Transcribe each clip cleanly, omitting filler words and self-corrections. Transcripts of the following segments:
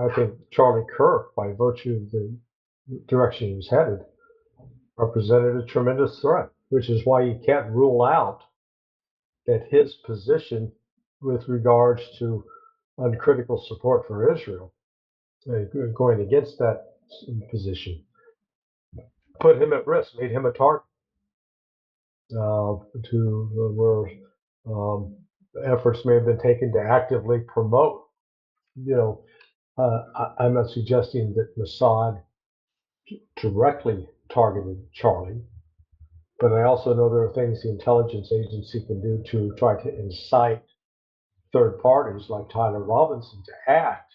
I think Charlie Kirk, by virtue of the direction he was headed, represented a tremendous threat, which is why you can't rule out that his position with regards to uncritical support for Israel, going against that position, put him at risk, made him a target to where um, efforts may have been taken to actively promote. You know, I'm not suggesting that Mossad directly targeted Charlie, but I also know there are things the intelligence agency can do to try to incite third parties like Tyler Robinson to act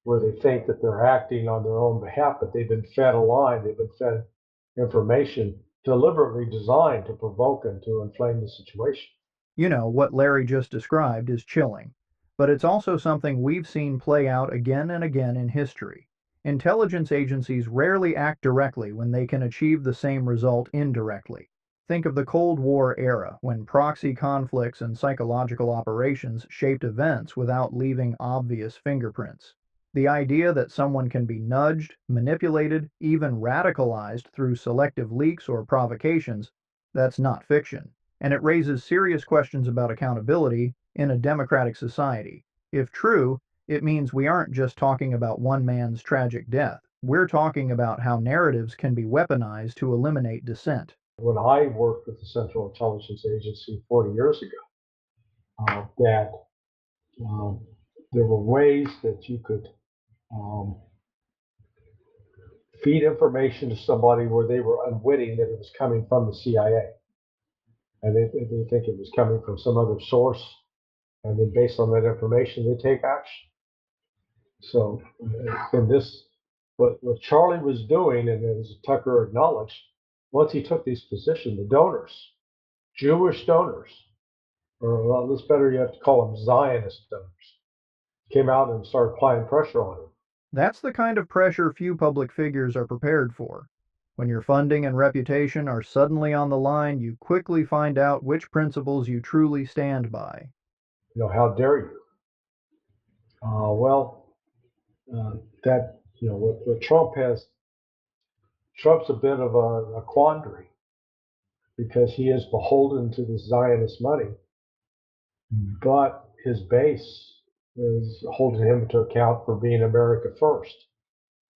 where they think that they're acting on their own behalf, but they've been fed a lie, they've been fed information deliberately designed to provoke and to inflame the situation. You know, what Larry just described is chilling, but it's also something we've seen play out again and again in history. Intelligence agencies rarely act directly when they can achieve the same result indirectly. Think of the Cold War era, when proxy conflicts and psychological operations shaped events without leaving obvious fingerprints. The idea that someone can be nudged, manipulated, even radicalized through selective leaks or provocations, that's not fiction, and it raises serious questions about accountability in a democratic society. If true, it means we aren't just talking about one man's tragic death. We're talking about how narratives can be weaponized to eliminate dissent. When I worked with the Central Intelligence Agency 40 years ago, that um, there were ways that you could um, feed information to somebody where they were unwitting that it was coming from the CIA. And they think it was coming from some other source. And then based on that information, they take action. So in this, what Charlie was doing, and as Tucker acknowledged, once he took these positions, the donors, Jewish donors, or well, it's better you have to call them Zionist donors, came out and started applying pressure on him. That's the kind of pressure few public figures are prepared for. When your funding and reputation are suddenly on the line, you quickly find out which principles you truly stand by. How dare you? Well, that what Trump's a bit of a quandary because he is beholden to the Zionist money, but his base is holding him to account for being America first.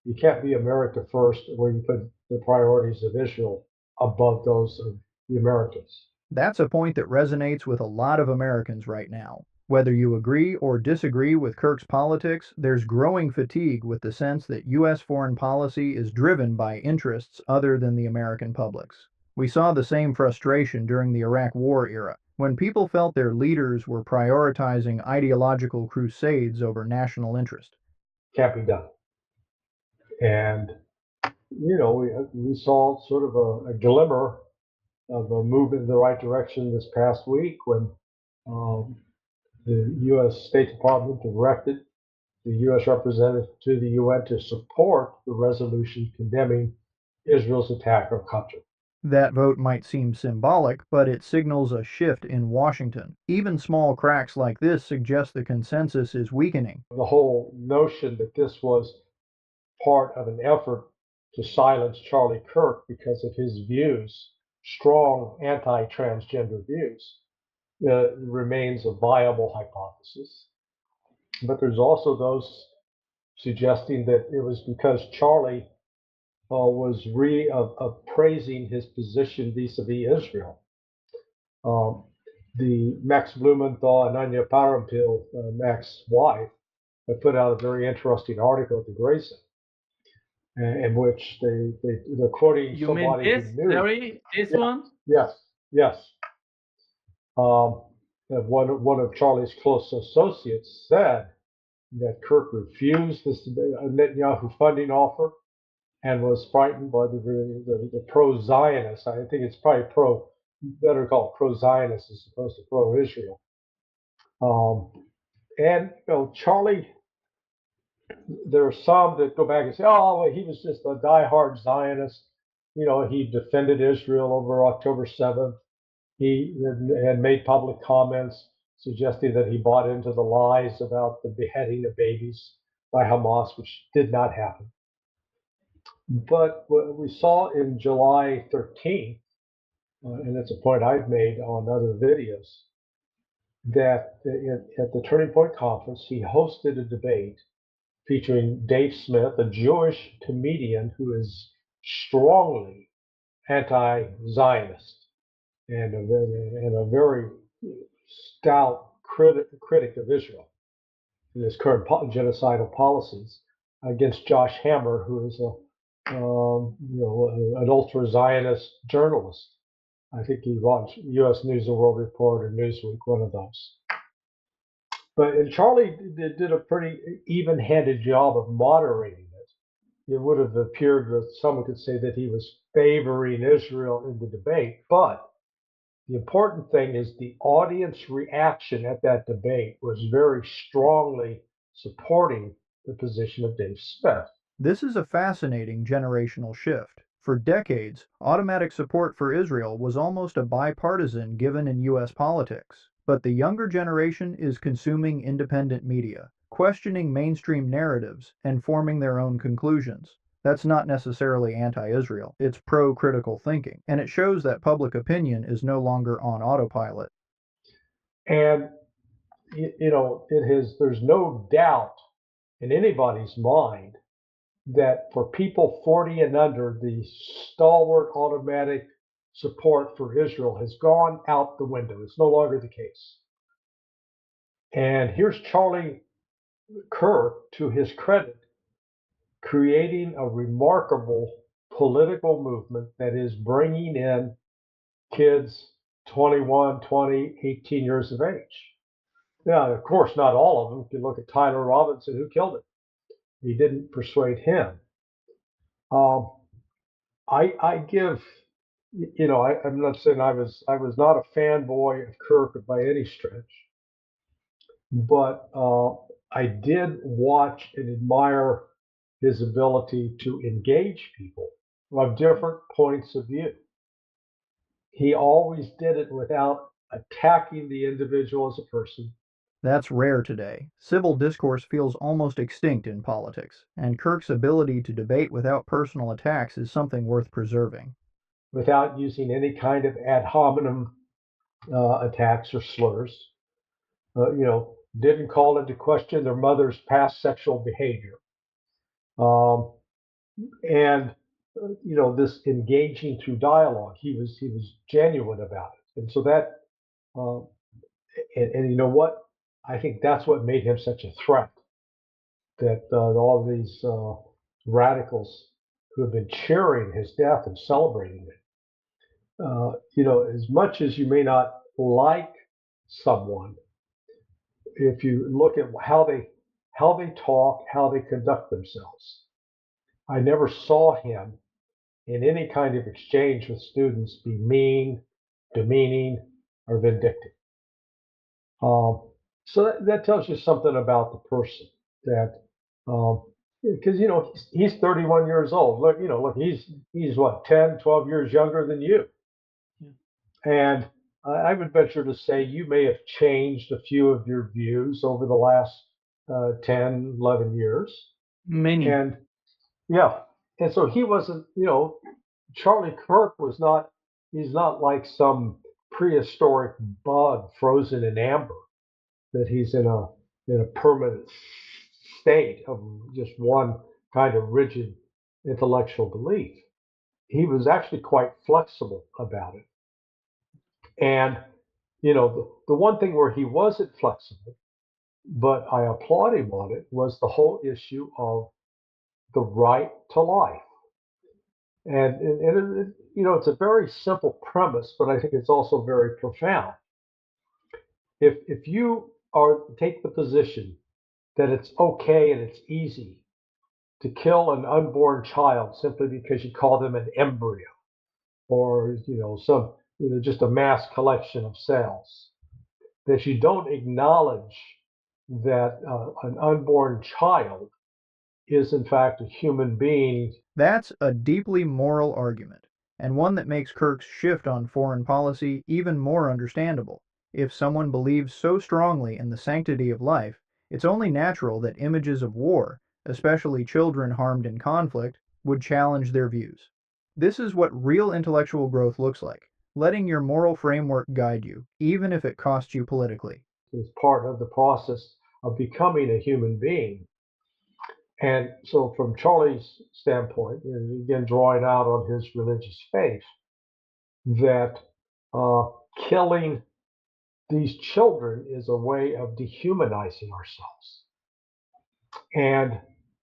You can't be America first where you put the priorities of Israel above those of the Americans. That's a point that resonates with a lot of Americans right now. Whether you agree or disagree with Kirk's politics, there's growing fatigue with the sense that U.S. foreign policy is driven by interests other than the American public's. We saw the same frustration during the Iraq War era, when people felt their leaders were prioritizing ideological crusades over national interest. Can't be done. And we saw sort of a glimmer of a move in the right direction this past week when um, the U.S. State Department directed the U.S. representative to the UN to support the resolution condemning Israel's attack on Qatar. That vote might seem symbolic, but it signals a shift in Washington. Even small cracks like this suggest the consensus is weakening. The whole notion that this was part of an effort to silence Charlie Kirk because of his views, strong anti-transgender views, remains a viable hypothesis. But there's also those suggesting that it was because Charlie was appraising his position vis-a-vis Israel. Um, the Max Blumenthal and Anya Parampil, Max's wife, have put out a very interesting article at the Grayson, in which they're quoting You mean somebody this, who knew. Larry? This Yeah, one? yes, yes. Um, one of Charlie's close associates said that Kirk refused this Netanyahu funding offer and was frightened by the pro-Zionist. I think it's probably better called pro-Zionist as opposed to pro-Israel. And Charlie, there are some that go back and say, oh, well, he was just a die-hard Zionist. He defended Israel over October 7th. He had made public comments suggesting that he bought into the lies about the beheading of babies by Hamas, which did not happen. But what we saw in July 13th, and it's a point I've made on other videos, that at the Turning Point Conference, he hosted a debate featuring Dave Smith, a Jewish comedian who is strongly anti-Zionist and a very stout critic of Israel and his current genocidal policies, against Josh Hammer, who is an ultra-Zionist journalist. I think he runs U.S. News and World Report or Newsweek, one of those. But Charlie did a pretty even-handed job of moderating it. It would have appeared that someone could say that he was favoring Israel in the debate, but the important thing is the audience reaction at that debate was very strongly supporting the position of Dave Smith. This is a fascinating generational shift. For decades, automatic support for Israel was almost a bipartisan given in U.S. politics. But the younger generation is consuming independent media, questioning mainstream narratives, and forming their own conclusions. That's not necessarily anti-Israel, it's pro-critical thinking, and it shows that public opinion is no longer on autopilot. And, there's no doubt in anybody's mind that for people 40 and under, the stalwart automatic support for Israel has gone out the window. It's no longer the case. And here's Charlie Kirk, to his credit, creating a remarkable political movement that is bringing in kids 21, 20, 18 years of age. Now, of course, not all of them. If you look at Tyler Robinson, who killed it, he didn't persuade him. I give, I'm not saying I was not a fanboy of Kirk by any stretch, but I did watch and admire his ability to engage people of different points of view. He always did it without attacking the individual as a person. That's rare today. Civil discourse feels almost extinct in politics, and Kirk's ability to debate without personal attacks is something worth preserving. Without using any kind of ad hominem attacks or slurs. Didn't call into question their mother's past sexual behavior. And this engaging through dialogue, he was genuine about it. And so that, and you know what? I think that's what made him such a threat. That all of these radicals who have been cheering his death and celebrating it, as much as you may not like someone, if you look at how they talk, how they conduct themselves, I never saw him in any kind of exchange with students be mean, demeaning, or vindictive. So that tells you something about the person. That because he's 31 years old. Look, he's what, 10, 12 years younger than you. Yeah. And I would venture to say you may have changed a few of your views over the last 10, 11 years. Many. And yeah, and so he wasn't, Charlie Kirk he's not like some prehistoric bug frozen in amber, that he's in a permanent state of just one kind of rigid intellectual belief. He was actually quite flexible about it. And, the one thing where he wasn't flexible, but I applaud him on it, was the whole issue of the right to life. And it's a very simple premise, but I think it's also very profound. If you take the position that it's okay and it's easy to kill an unborn child simply because you call them an embryo, or just a mass collection of cells, that you don't acknowledge that an unborn child is in fact a human being. That's a deeply moral argument, and one that makes Kirk's shift on foreign policy even more understandable. If someone believes so strongly in the sanctity of life, It's only natural that images of war, especially children harmed in conflict, would challenge their views. This is what real intellectual growth looks like, letting your moral framework guide you, even if it costs you politically. It's part of the process of becoming a human being. And so, from Charlie's standpoint, and again drawing out on his religious faith, that killing these children is a way of dehumanizing ourselves. And,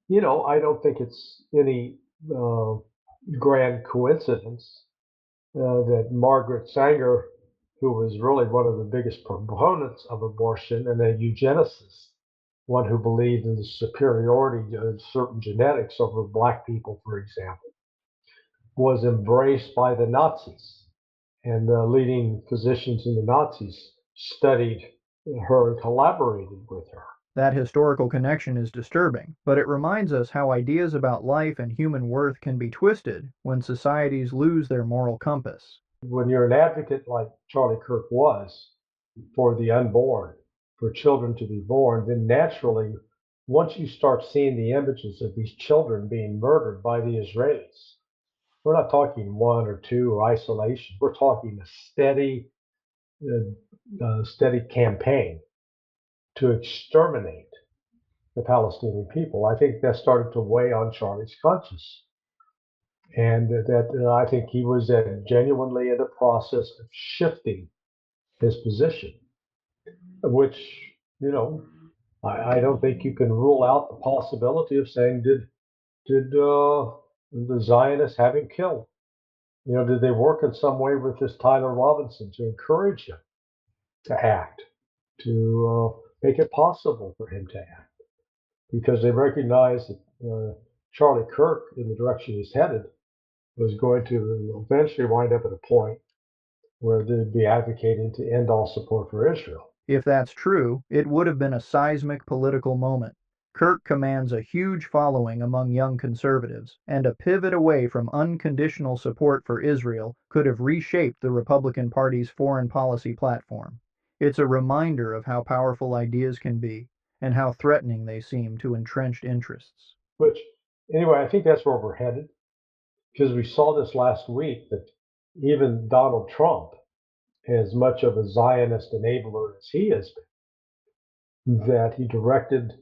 I don't think it's any uh, grand coincidence that Margaret Sanger, who was really one of the biggest proponents of abortion and a eugenicist, one who believed in the superiority of certain genetics over black people, for example, was embraced by the Nazis. And the leading physicians in the Nazis studied her and collaborated with her. That historical connection is disturbing, but it reminds us how ideas about life and human worth can be twisted when societies lose their moral compass. When you're an advocate like Charlie Kirk was for the unborn, for children to be born, then naturally, once you start seeing the images of these children being murdered by the Israelis, we're not talking one or two or isolation. We're talking a steady campaign to exterminate the Palestinian people. I think that started to weigh on Charlie's conscience. And that I think he was genuinely in the process of shifting his position, which, you know, I don't think you can rule out the possibility of saying, did the Zionists have him killed? Did they work in some way with this Tyler Robinson to encourage him to act, to make it possible for him to act? Because they recognized that Charlie Kirk, in the direction he's headed, was going to eventually wind up at a point where they'd be advocating to end all support for Israel. If that's true, it would have been a seismic political moment. Kirk commands a huge following among young conservatives, and a pivot away from unconditional support for Israel could have reshaped the Republican Party's foreign policy platform. It's a reminder of how powerful ideas can be, and how threatening they seem to entrenched interests. Which, anyway, I think that's where we're headed, because we saw this last week that even Donald Trump, as much of a Zionist enabler as he has been, that he directed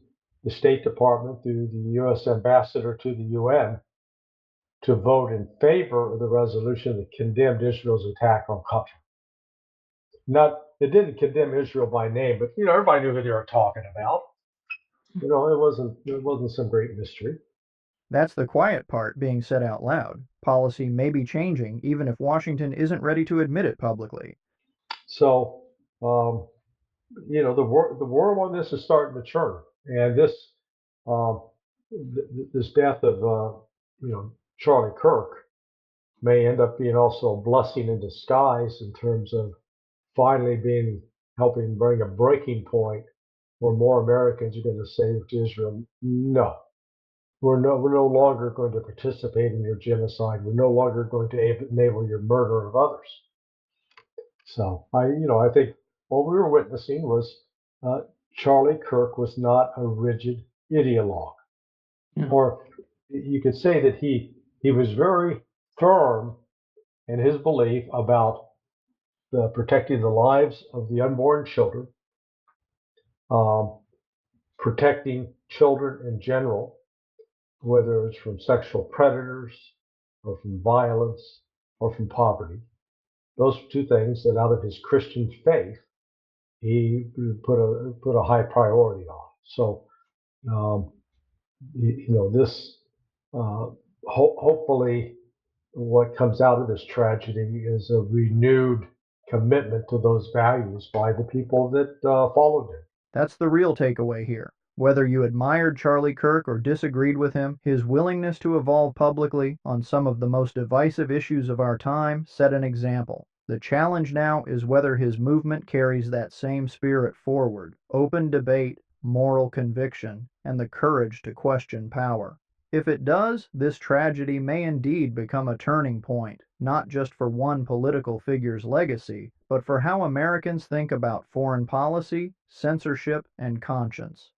the State Department through the U.S. ambassador to the UN to vote in favor of the resolution that condemned Israel's attack on Qatar. It didn't condemn Israel by name, but everybody knew who they were talking about. It wasn't some great mystery. That's the quiet part being said out loud. Policy may be changing even if Washington isn't ready to admit it publicly. So, the world on this is starting to churn, and um, this death of Charlie Kirk may end up being also a blessing in disguise in terms of finally helping bring a breaking point where more Americans are going to say to Israel, no, we're no longer going to participate in your genocide. We're no longer going to enable your murder of others. So I think what we were witnessing was Charlie Kirk was not a rigid ideologue, or you could say that he was very firm in his belief about protecting the lives of the unborn children, um, protecting children in general, whether it's from sexual predators or from violence or from poverty. Those are two things that out of his Christian faith, he put a high priority on. So, this hopefully what comes out of this tragedy is a renewed commitment to those values by the people that followed him. That's the real takeaway here. Whether you admired Charlie Kirk or disagreed with him, his willingness to evolve publicly on some of the most divisive issues of our time set an example. The challenge now is whether his movement carries that same spirit forward: open debate, moral conviction, and the courage to question power. If it does, this tragedy may indeed become a turning point, not just for one political figure's legacy, but for how Americans think about foreign policy, censorship, and conscience.